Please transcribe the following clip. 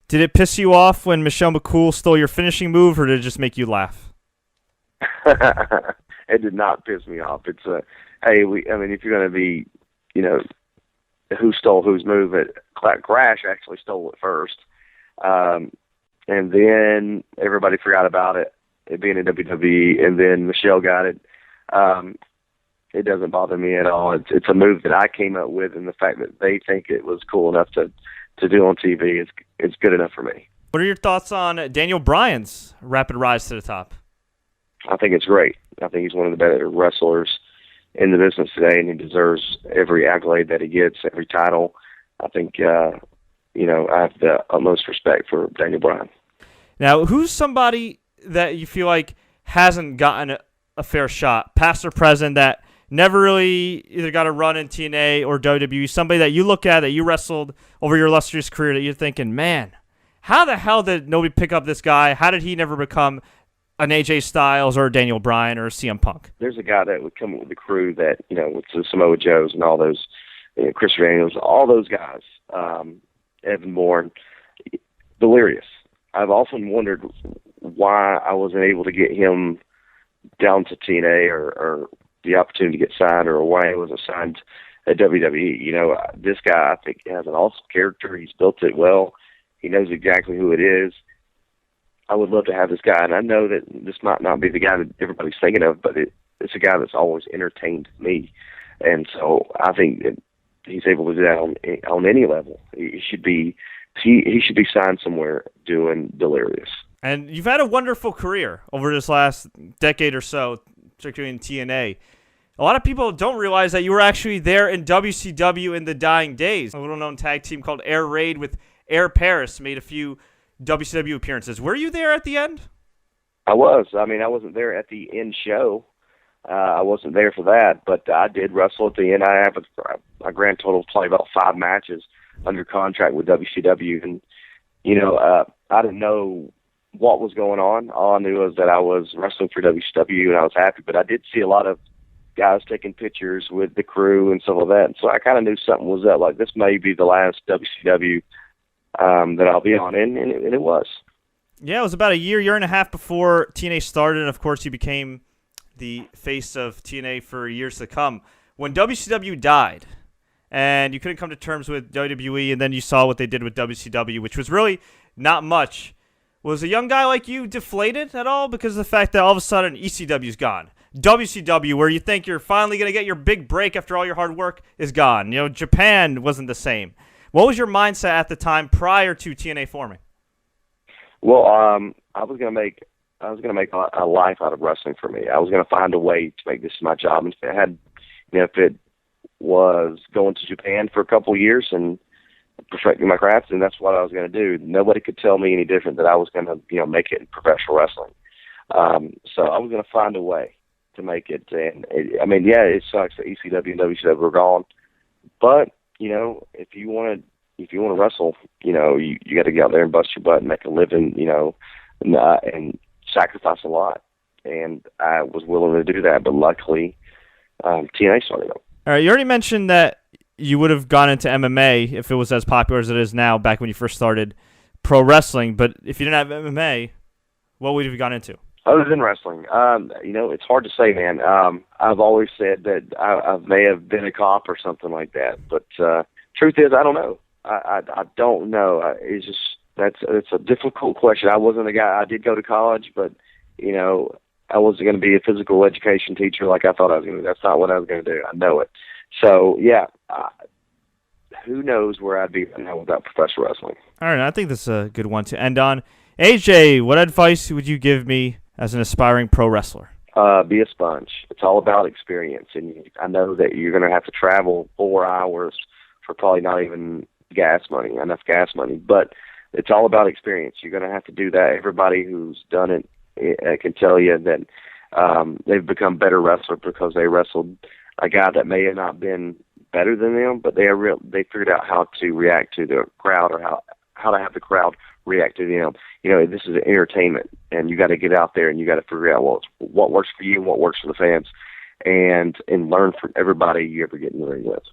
Did it piss you off when Michelle McCool stole your finishing move, or did it just make you laugh? It did not piss me off. It's hey, I mean, if you're going to be, who stole whose move, Crash actually stole it first. And then everybody forgot about it being in WWE, and then Michelle got it. It doesn't bother me at all. It's a move that I came up with, and the fact that they think it was cool enough to do on TV is good enough for me. What are your thoughts on Daniel Bryan's rapid rise to the top? I think it's great. I think he's one of the better wrestlers in the business today, and he deserves every accolade that he gets, every title. I think, I have the utmost respect for Daniel Bryan. Now, who's somebody that you feel like hasn't gotten a fair shot, past or present, that never really either got a run in TNA or WWE, somebody that you look at that you wrestled over your illustrious career that you're thinking, man, how the hell did nobody pick up this guy? How did he never become an AJ Styles or a Daniel Bryan or a CM Punk? There's a guy that would come with the crew that, with the Samoa Joes and all those, Chris Daniels, all those guys, Evan Bourne, Delirious. I've often wondered why I wasn't able to get him down to TNA or the opportunity to get signed, or why he wasn't signed at WWE. This guy, I think, has an awesome character. He's built it well. He knows exactly who it is. I would love to have this guy, and I know that this might not be the guy that everybody's thinking of, but it's a guy that's always entertained me. And so I think that he's able to do that on any level. He should be signed somewhere doing Delirious. And you've had a wonderful career over this last decade or so, particularly in TNA. A lot of people don't realize that you were actually there in WCW in the dying days. A little-known tag team called Air Raid with Air Paris made a few WCW appearances. Were you there at the end? I was. I mean, I wasn't there at the end show. I wasn't there for that, but I did wrestle at the end. I have a grand total of probably about 5 matches under contract with WCW, and I didn't know what was going on. All I knew was that I was wrestling for WCW, and I was happy. But I did see a lot of guys taking pictures with the crew and stuff like that, and so I kind of knew something was up. Like, this may be the last WCW that I'll be on, and it was. Yeah, it was about a year and a half before TNA started, and of course you became the face of TNA for years to come. When WCW died, and you couldn't come to terms with WWE, and then you saw what they did with WCW, which was really not much, was a young guy like you deflated at all because of the fact that all of a sudden ECW's gone? WCW, where you think you're finally going to get your big break after all your hard work, is gone. Japan wasn't the same. What was your mindset at the time prior to TNA forming? Well, I was gonna make a life out of wrestling for me. I was gonna find a way to make this my job. And if it was going to Japan for a couple of years and perfecting my craft, and that's what I was gonna do. Nobody could tell me any different that I was gonna, make it in professional wrestling. So I was gonna find a way to make it. And it sucks that ECW and WCW were gone, but if you want to wrestle, you got to get out there and bust your butt and make a living, and sacrifice a lot. And I was willing to do that, but luckily, TNA started up. All right, you already mentioned that you would have gone into MMA if it was as popular as it is now back when you first started pro wrestling. But if you didn't have MMA, what would you have gone into? Other than wrestling, it's hard to say, man. I've always said that I may have been a cop or something like that, but truth is, I don't know. I don't know. It's a difficult question. I wasn't a guy. I did go to college, but I wasn't going to be a physical education teacher like I thought I was going to. That's not what I was going to do. I know it. So yeah, who knows where I'd be right now without professional wrestling. All right, I think that's a good one to end on. AJ, what advice would you give me as an aspiring pro wrestler? Be a sponge. It's all about experience, and I know that you're going to have to travel 4 hours for probably not even enough gas money, but it's all about experience. You're going to have to do that. Everybody who's done it can tell you that they've become better wrestlers because they wrestled a guy that may have not been better than them, but they figured out how to react to the crowd, or how to have the crowd react to them. This is entertainment, and you got to get out there and you got to figure out what works for you and what works for the fans, and learn from everybody you ever get in the ring with.